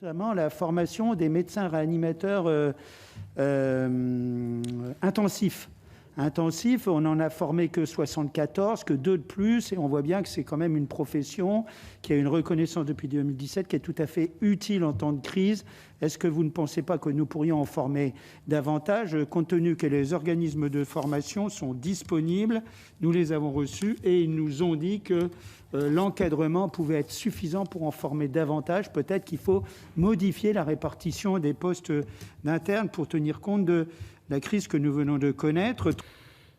notamment la formation des médecins réanimateurs intensifs. Intensif, on n'en a formé que 74, que 2 de plus, et on voit bien que c'est quand même une profession qui a une reconnaissance depuis 2017, qui est tout à fait utile en temps de crise. Est-ce que vous ne pensez pas que nous pourrions en former davantage, compte tenu que les organismes de formation sont disponibles, nous les avons reçus, et ils nous ont dit que l'encadrement pouvait être suffisant pour en former davantage. Peut-être qu'il faut modifier la répartition des postes d'internes pour tenir compte de la crise que nous venons de connaître.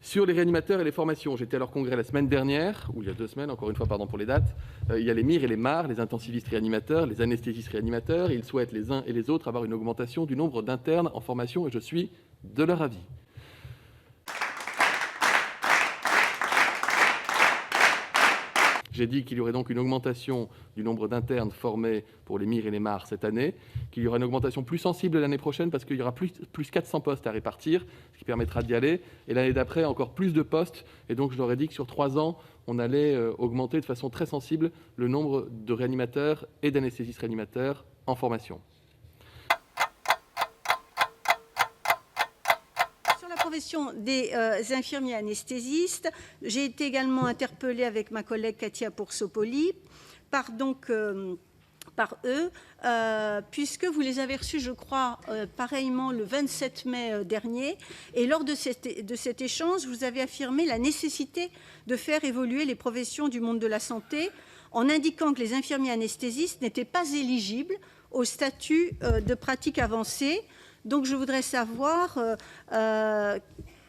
Sur les réanimateurs et les formations, j'étais à leur congrès la semaine dernière, ou il y a 2 semaines, encore une fois, pardon pour les dates. Il y a les MIR et les MAR, les intensivistes réanimateurs, les anesthésistes réanimateurs. Ils souhaitent les uns et les autres avoir une augmentation du nombre d'internes en formation et je suis de leur avis. J'ai dit qu'il y aurait donc une augmentation du nombre d'internes formés pour les MIR et les MAR cette année, qu'il y aura une augmentation plus sensible l'année prochaine parce qu'il y aura plus 400 postes à répartir, ce qui permettra d'y aller, et l'année d'après encore plus de postes, et donc je leur ai dit que sur 3 ans, on allait augmenter de façon très sensible le nombre de réanimateurs et d'anesthésistes réanimateurs en formation. Profession des infirmiers anesthésistes. J'ai été également interpellée avec ma collègue Katia Poursopoli par eux, puisque vous les avez reçus, je crois, pareillement le 27 mai dernier. Et lors de cet échange, vous avez affirmé la nécessité de faire évoluer les professions du monde de la santé en indiquant que les infirmiers anesthésistes n'étaient pas éligibles au statut de pratique avancée. Donc, je voudrais savoir,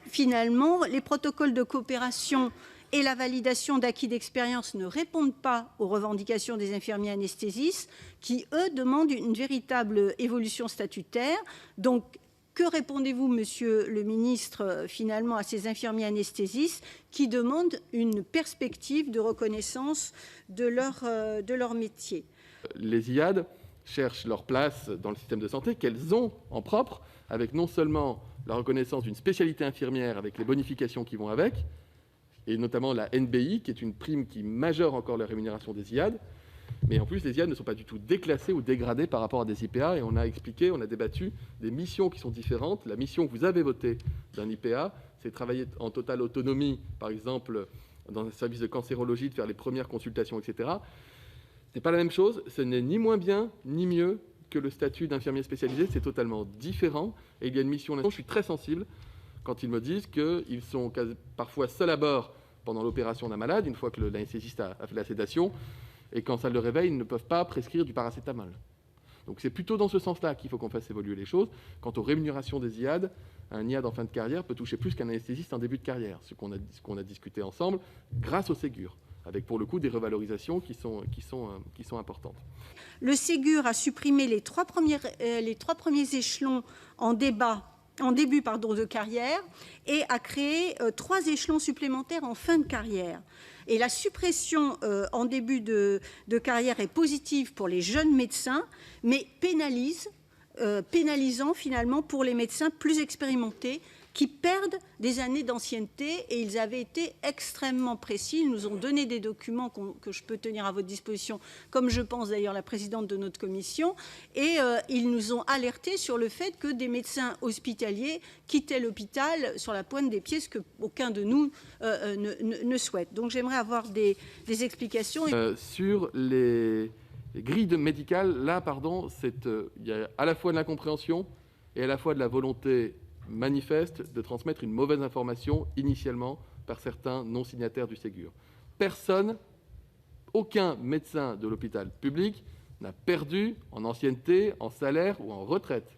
finalement, les protocoles de coopération et la validation d'acquis d'expérience ne répondent pas aux revendications des infirmiers anesthésistes qui, eux, demandent une véritable évolution statutaire. Donc, que répondez-vous, Monsieur le ministre, finalement, à ces infirmiers anesthésistes qui demandent une perspective de reconnaissance de leur métier? Les IAD cherchent leur place dans le système de santé qu'elles ont en propre, avec non seulement la reconnaissance d'une spécialité infirmière avec les bonifications qui vont avec, et notamment la NBI, qui est une prime qui majeure encore la rémunération des IAD, mais en plus les IAD ne sont pas du tout déclassés ou dégradés par rapport à des IPA, et on a expliqué, on a débattu des missions qui sont différentes. La mission que vous avez votée d'un IPA, c'est travailler en totale autonomie, par exemple dans un service de cancérologie, de faire les premières consultations, etc. Ce n'est pas la même chose, ce n'est ni moins bien, ni mieux que le statut d'infirmier spécialisé, c'est totalement différent. Et il y a une mission, je suis très sensible quand ils me disent qu'ils sont parfois seuls à bord pendant l'opération d'un malade, une fois que l'anesthésiste a fait la sédation, et quand ça le réveille, ils ne peuvent pas prescrire du paracétamol. Donc c'est plutôt dans ce sens-là qu'il faut qu'on fasse évoluer les choses. Quant aux rémunérations des IAD, un IAD en fin de carrière peut toucher plus qu'un anesthésiste en début de carrière, ce qu'on a discuté ensemble, grâce au Ségur, avec pour le coup des revalorisations qui sont importantes. Le Ségur a supprimé les trois premiers échelons en début de carrière et a créé 3 échelons supplémentaires en fin de carrière. Et la suppression en début de carrière est positive pour les jeunes médecins, mais pénalisant finalement pour les médecins plus expérimentés qui perdent des années d'ancienneté, et ils avaient été extrêmement précis. Ils nous ont donné des documents que je peux tenir à votre disposition, comme je pense d'ailleurs la présidente de notre commission, et ils nous ont alertés sur le fait que des médecins hospitaliers quittaient l'hôpital sur la pointe des pieds, ce qu'aucun de nous ne souhaite. Donc j'aimerais avoir des explications. Sur les grilles médicales, là, il y a à la fois de l'incompréhension et à la fois de la volonté manifeste de transmettre une mauvaise information initialement par certains non-signataires du Ségur. Aucun médecin de l'hôpital public n'a perdu en ancienneté, en salaire ou en retraite.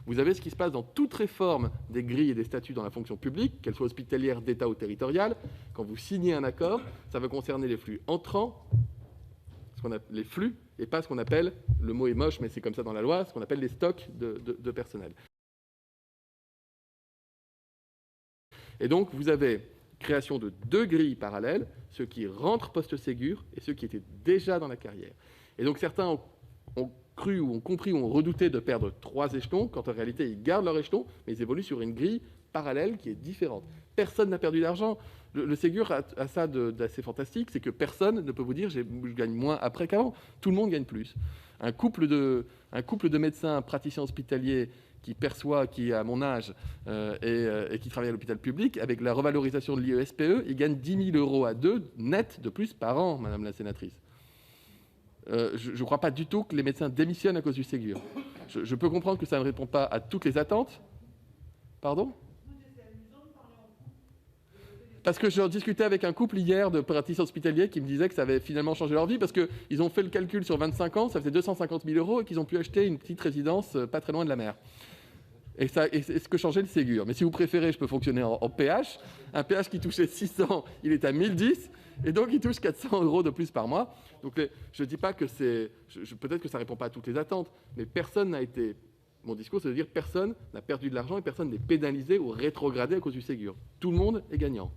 Vous avez ce qui se passe dans toute réforme des grilles et des statuts dans la fonction publique, qu'elle soit hospitalière, d'État ou territoriale. Quand vous signez un accord, ça va concerner les flux entrants, les flux, et pas ce qu'on appelle, le mot est moche, mais c'est comme ça dans la loi, ce qu'on appelle les stocks de personnel. Et donc, vous avez création de 2 grilles parallèles, ceux qui rentrent post-Ségur et ceux qui étaient déjà dans la carrière. Et donc, certains ont cru ou ont compris ou ont redouté de perdre 3 échelons, quand en réalité ils gardent leur échelon, mais ils évoluent sur une grille parallèle qui est différente. Personne n'a perdu d'argent. Le Ségur a ça d'assez fantastique, c'est que personne ne peut vous dire je gagne moins après qu'avant. Tout le monde gagne plus. Un couple de médecins praticiens hospitaliers qui perçoit, qui est à mon âge et qui travaille à l'hôpital public, avec la revalorisation de l'IESPE, ils gagnent 10 000 € à 2 net de plus par an, Madame la sénatrice. Je ne crois pas du tout que les médecins démissionnent à cause du Ségur. Je peux comprendre que ça ne répond pas à toutes les attentes. Pardon ? Parce que je discutais avec un couple hier de praticiens hospitaliers qui me disaient que ça avait finalement changé leur vie parce qu'ils ont fait le calcul sur 25 ans, ça faisait 250 000 € et qu'ils ont pu acheter une petite résidence pas très loin de la mer. Et c'est ce que changeait le Ségur. Mais si vous préférez, je peux fonctionner en PH. Un PH qui touchait 600, il est à 1010 et donc il touche 400 € de plus par mois. Donc je ne dis pas que c'est... Peut-être que ça ne répond pas à toutes les attentes, mais personne n'a été... Mon discours, c'est de dire personne n'a perdu de l'argent et personne n'est pénalisé ou rétrogradé à cause du Ségur. Tout le monde est gagnant.